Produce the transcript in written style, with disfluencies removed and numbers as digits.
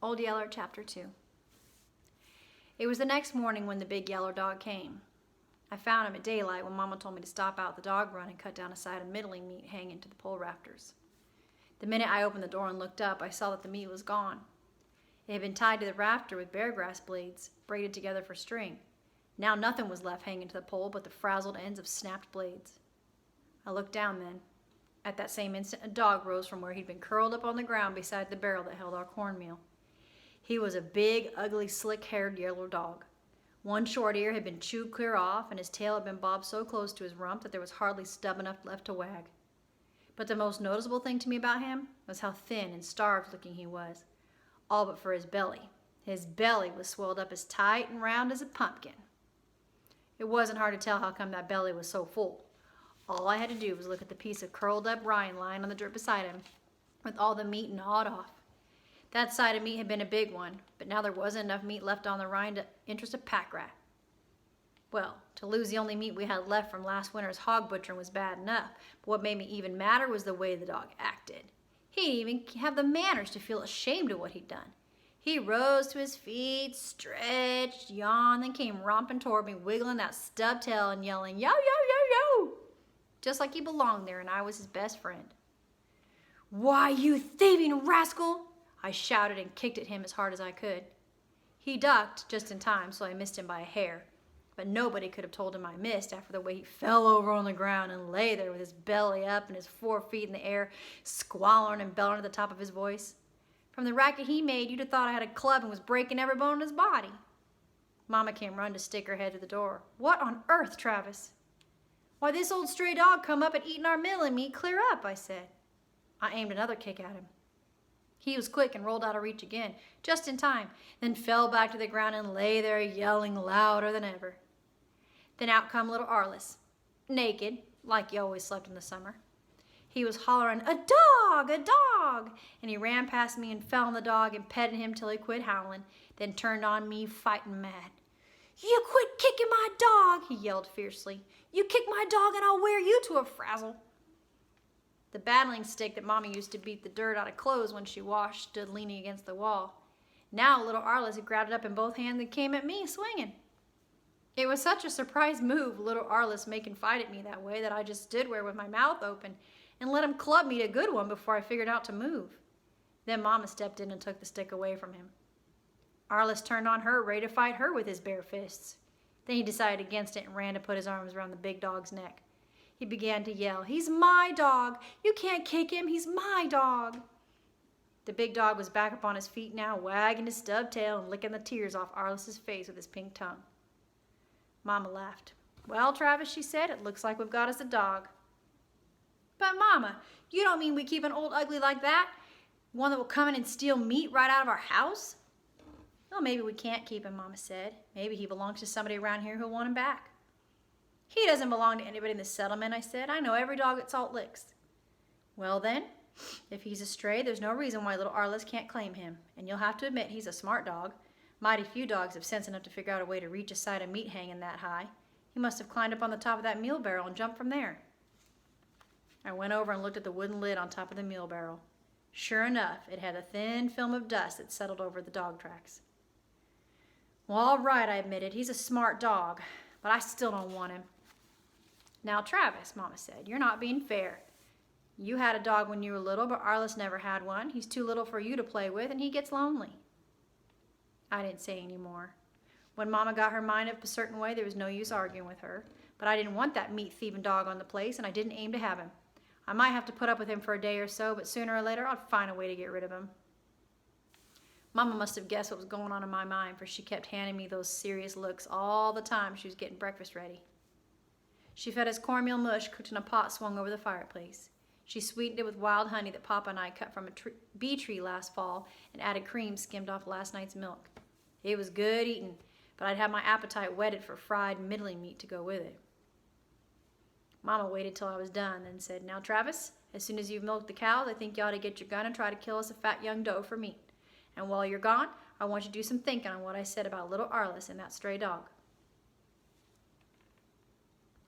Old Yeller, Chapter 2. It was the next morning when the big yellow dog came. I found him at daylight when Mama told me to stop out the dog run and cut down a side of middling meat hanging to the pole rafters. The minute I opened the door and looked up, I saw that the meat was gone. It had been tied to the rafter with bear grass blades, braided together for string. Now nothing was left hanging to the pole but the frazzled ends of snapped blades. I looked down then. At that same instant, a dog rose from where he'd been curled up on the ground beside the barrel that held our cornmeal. He was a big, ugly, slick-haired yellow dog. One short ear had been chewed clear off, and his tail had been bobbed so close to his rump that there was hardly stub enough left to wag. But the most noticeable thing to me about him was how thin and starved-looking he was, all but for his belly. His belly was swelled up as tight and round as a pumpkin. It wasn't hard to tell how come that belly was so full. All I had to do was look at the piece of curled-up rind lying on the dirt beside him, with all the meat gnawed off. That side of meat had been a big one, but now there wasn't enough meat left on the rind to interest a pack rat. Well, to lose the only meat we had left from last winter's hog butchering was bad enough, but what made me even madder was the way the dog acted. He didn't even have the manners to feel ashamed of what he'd done. He rose to his feet, stretched, yawned, then came romping toward me, wiggling that stub tail and yelling, "Yo, yo, yo, yo!" just like he belonged there and I was his best friend. "Why, you thieving rascal!" I shouted and kicked at him as hard as I could. He ducked just in time, so I missed him by a hair. But nobody could have told him I missed after the way he fell over on the ground and lay there with his belly up and his 4 feet in the air, squalling and bellowing at the top of his voice. From the racket he made, you'd have thought I had a club and was breaking every bone in his body. Mama came running to stick her head to the door. "What on earth, Travis?" "Why, this old stray dog come up and eaten our middling meat clear up," I said. I aimed another kick at him. He was quick and rolled out of reach again, just in time, then fell back to the ground and lay there yelling louder than ever. Then out come little Arliss, naked, like he always slept in the summer. He was hollering, "A dog! A dog!" and he ran past me and fell on the dog and petted him till he quit howling, then turned on me fighting mad. "You quit kicking my dog!" he yelled fiercely. "You kick my dog and I'll wear you to a frazzle." The battling stick that Mama used to beat the dirt out of clothes when she washed stood leaning against the wall. Now little Arliss had grabbed it up in both hands and came at me swinging. It was such a surprise move, little Arliss making fight at me that way, that I just stood there with my mouth open and let him club me a good one before I figured out to move. Then Mama stepped in and took the stick away from him. Arliss turned on her, ready to fight her with his bare fists. Then he decided against it and ran to put his arms around the big dog's neck. He began to yell, "He's my dog! You can't kick him! He's my dog!" The big dog was back up on his feet now, wagging his stub tail and licking the tears off Arliss's face with his pink tongue. Mama laughed. "Well, Travis," she said, "it looks like we've got us a dog." "But Mama, you don't mean we keep an old ugly like that? One that will come in and steal meat right out of our house?" "Well, maybe we can't keep him," Mama said. "Maybe he belongs to somebody around here who'll want him back." "He doesn't belong to anybody in the settlement," I said. "I know every dog at Salt Licks." "Well then, if he's a stray, there's no reason why little Arliss can't claim him. And you'll have to admit he's a smart dog. Mighty few dogs have sense enough to figure out a way to reach a side of meat hanging that high. He must have climbed up on the top of that meal barrel and jumped from there." I went over and looked at the wooden lid on top of the meal barrel. Sure enough, it had a thin film of dust that settled over the dog tracks. "Well, all right," I admitted. "He's a smart dog, but I still don't want him." "Now, Travis," Mama said, "you're not being fair. You had a dog when you were little, but Arliss never had one. He's too little for you to play with, and he gets lonely." I didn't say any more. When Mama got her mind up a certain way, there was no use arguing with her. But I didn't want that meat-thieving dog on the place, and I didn't aim to have him. I might have to put up with him for a day or so, but sooner or later I'd find a way to get rid of him. Mama must have guessed what was going on in my mind, for she kept handing me those serious looks all the time she was getting breakfast ready. She fed us cornmeal mush cooked in a pot swung over the fireplace. She sweetened it with wild honey that Papa and I cut from a bee tree last fall and added cream skimmed off last night's milk. It was good eating, but I'd have my appetite whetted for fried middling meat to go with it. Mama waited till I was done, then said, "Now, Travis, as soon as you've milked the cows, I think you ought to get your gun and try to kill us a fat young doe for meat. And while you're gone, I want you to do some thinking on what I said about little Arliss and that stray dog."